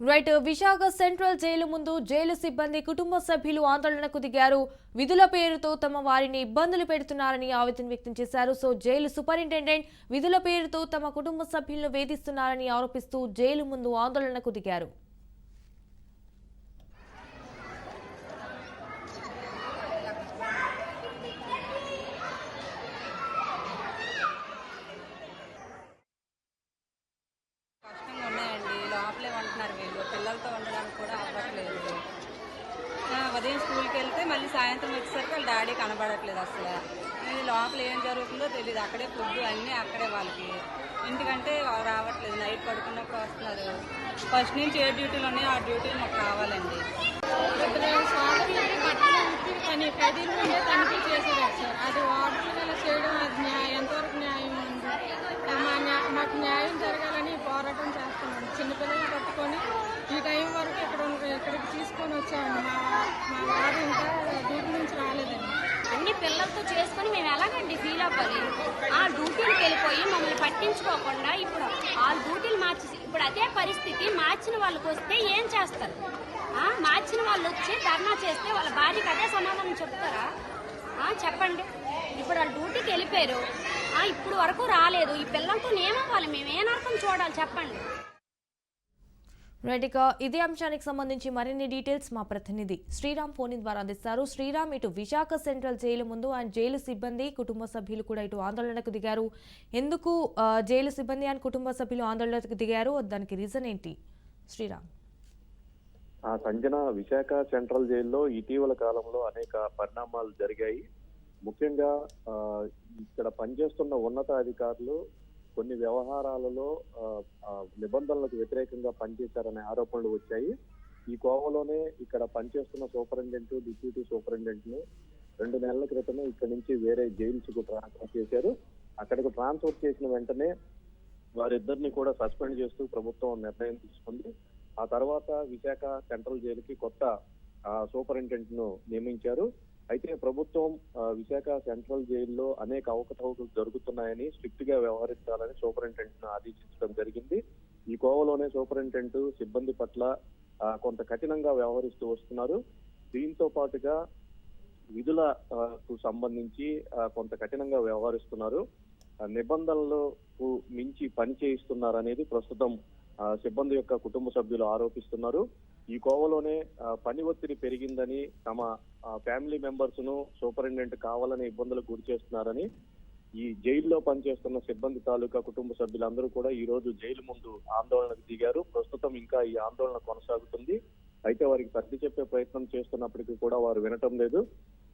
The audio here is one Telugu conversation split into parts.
రైట్ విశాఖ సెంట్రల్ జైలు ముందు జైలు సిబ్బంది కుటుంబ సభ్యులు ఆందోళనకు దిగారు. విధుల పేరుతో తమ వారిని ఇబ్బందులు పెడుతున్నారని ఆవేదన వ్యక్తం చేశారు. జైలు సూపరింటెండెంట్ విధుల పేరుతో తమ కుటుంబ సభ్యులను వేధిస్తున్నారని ఆరోపిస్తూ జైలు ముందు ఆందోళనకు దిగారు. లోపలే ఉంటున్నారు వీళ్ళు, పిల్లలతో ఉండడానికి కూడా అవ్వట్లేదు. ఉదయం స్కూల్కి వెళ్తే మళ్ళీ సాయంత్రం వచ్చేసరికి వాళ్ళ డాడీ కనబడట్లేదు. అసలు వీళ్ళు లోపల ఏం జరుగుతుందో తెలియదు. అక్కడే ఫుడ్ అన్నీ అక్కడే వాళ్ళకి. ఇంటికంటే రావట్లేదు. నైట్ పడుకున్నప్పుడు వస్తున్నారు. ఫస్ట్ నుంచి ఏ డ్యూటీలు ఉన్నాయో ఆ డ్యూటీలు మాకు కావాలండి. ఖైదీల ముందే తనిఖీ చేసేవారు సార్. అది వార్డుల చేయడం అది ఎంతవరకు న్యాయం ఉంది? మాకు న్యాయం జరగాలని పోరాటం చేస్తున్నాం. చిన్నపిల్లలు పట్టుకొని ఈ టైం వరకు ఇక్కడికి తీసుకొని వచ్చామండి. మా వారు ఇంకా డ్యూటీ నుంచి రాలేదండి. అన్ని పిల్లలతో చేసుకొని మేము ఎలాగండి ఫీల్ అవ్వాలి? ఆ డ్యూటీలకు వెళ్ళిపోయి మమ్మల్ని పట్టించుకోకుండా ఇప్పుడు ఆ డ్యూటీలు మార్చేసి ఇప్పుడు అదే పరిస్థితి మార్చిన వాళ్ళకి వస్తే ఏం చేస్తారు? మార్చిన వాళ్ళు వచ్చి ధర్నా చేస్తే వాళ్ళ భార్యకి అదే సమాధానం చెప్తారా? చెప్పండి. ఇప్పుడు వాళ్ళు డ్యూటీకి వెళ్ళిపోయారు, ఇప్పుడు వరకు రాలేదు. ఈ పిల్లలతో ఏమవ్వాలి? మేము ఏ నరకం చూడాలి చెప్పండి. రైట్, ఇదే అంశానికి సంబంధించి మరిన్ని డీటెయిల్స్ మా ప్రతినిధి శ్రీరామ్ ఫోన్ ద్వారా అందిస్తారు. శ్రీరామ్, ఇటు విశాఖ సెంట్రల్ జైలు ముందు అండ్ జైలు సిబ్బంది కుటుంబ సభ్యులు కూడా ఇటు ఆందోళనకు దిగారు. ఎందుకు జైలు సిబ్బంది అండ్ కుటుంబ సభ్యులు ఆందోళనకు దిగారు, దానికి రీజన్ ఏంటి? శ్రీరామ్. సంజన, విశాఖ సెంట్రల్ జైల్లో ఇటీవల కాలంలో అనేక పరిణామాలు జరిగాయి. ముఖ్యంగా ఇక్కడ పనిచేస్తున్న ఉన్నతాధికారులు కొన్ని వ్యవహారాలలో నిబంధనలకు వ్యతిరేకంగా పనిచేశారనే ఆరోపణలు వచ్చాయి. ఈ కోవలోనే ఇక్కడ పనిచేస్తున్న సూపరింటెండెంట్, డిప్యూటీ సూపరింటెండెంట్ ను 2 నెలల క్రితమే ఇక్కడ నుంచి వేరే జైల్స్ కు ట్రాన్స్ఫర్ చేశారు. అక్కడికి ట్రాన్స్ఫర్ చేసిన వెంటనే వారిద్దరిని కూడా సస్పెండ్ చేస్తూ ప్రభుత్వం నిర్ణయం తీసుకుంది. ఆ తర్వాత విశాఖ సెంట్రల్ జైలుకి కొత్త సూపరింటెండెంట్ ను నియమించారు. అయితే ప్రభుత్వం విశాఖ సెంట్రల్ జైల్లో అనేక అవకతవకలు జరుగుతున్నాయని స్ట్రిక్ట్ గా వ్యవహరించాలని సూపరింటెండెంట్ ను ఆదేశించడం జరిగింది. ఈ కోవలోనే సూపరింటెండెంట్ సిబ్బంది పట్ల కొంత కఠినంగా వ్యవహరిస్తూ వస్తున్నారు. దీంతో పాటుగా విధులకు సంబంధించి కొంత కఠినంగా వ్యవహరిస్తున్నారు. నిబంధనలకు మించి పని చేయిస్తున్నారనేది ప్రస్తుతం సిబ్బంది యొక్క కుటుంబ సభ్యులు ఆరోపిస్తున్నారు. ఈ కోవలోనే పని ఒత్తిడి పెరిగిందని, తమ ఫ్యామిలీ మెంబర్స్ ను సూపరింటెండెంట్ కావాలని ఇబ్బందులకు గురి చేస్తున్నారని ఈ జైల్లో పనిచేస్తున్న సిబ్బంది తాలూకా కుటుంబ సభ్యులందరూ కూడా ఈ రోజు జైలు ముందు ఆందోళనకు దిగారు. ప్రస్తుతం ఇంకా ఈ ఆందోళన కొనసాగుతుంది. అయితే వారికి సర్ది చెప్పే ప్రయత్నం చేస్తున్నప్పటికీ కూడా వారు వినటం లేదు.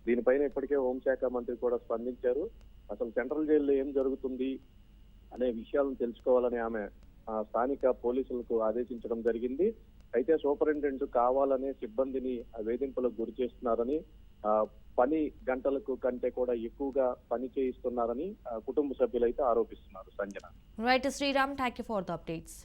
దీనిపైన ఇప్పటికే హోంశాఖ మంత్రి కూడా స్పందించారు. అసలు సెంట్రల్ జైల్లో ఏం జరుగుతుంది అనే విషయాలను తెలుసుకోవాలని ఆమె స్థానిక పోలీసులకు ఆదేశించడం జరిగింది. అయితే సూపరింటెండెంట్ కావాలనే సిబ్బందిని వేధింపులకు గురి చేస్తున్నారని, పని గంటలకు కంటే కూడా ఎక్కువగా పని చేయిస్తున్నారని కుటుంబ సభ్యులైతే ఆరోపిస్తున్నారు. Sanjana. Right Sriram, thank you for the updates.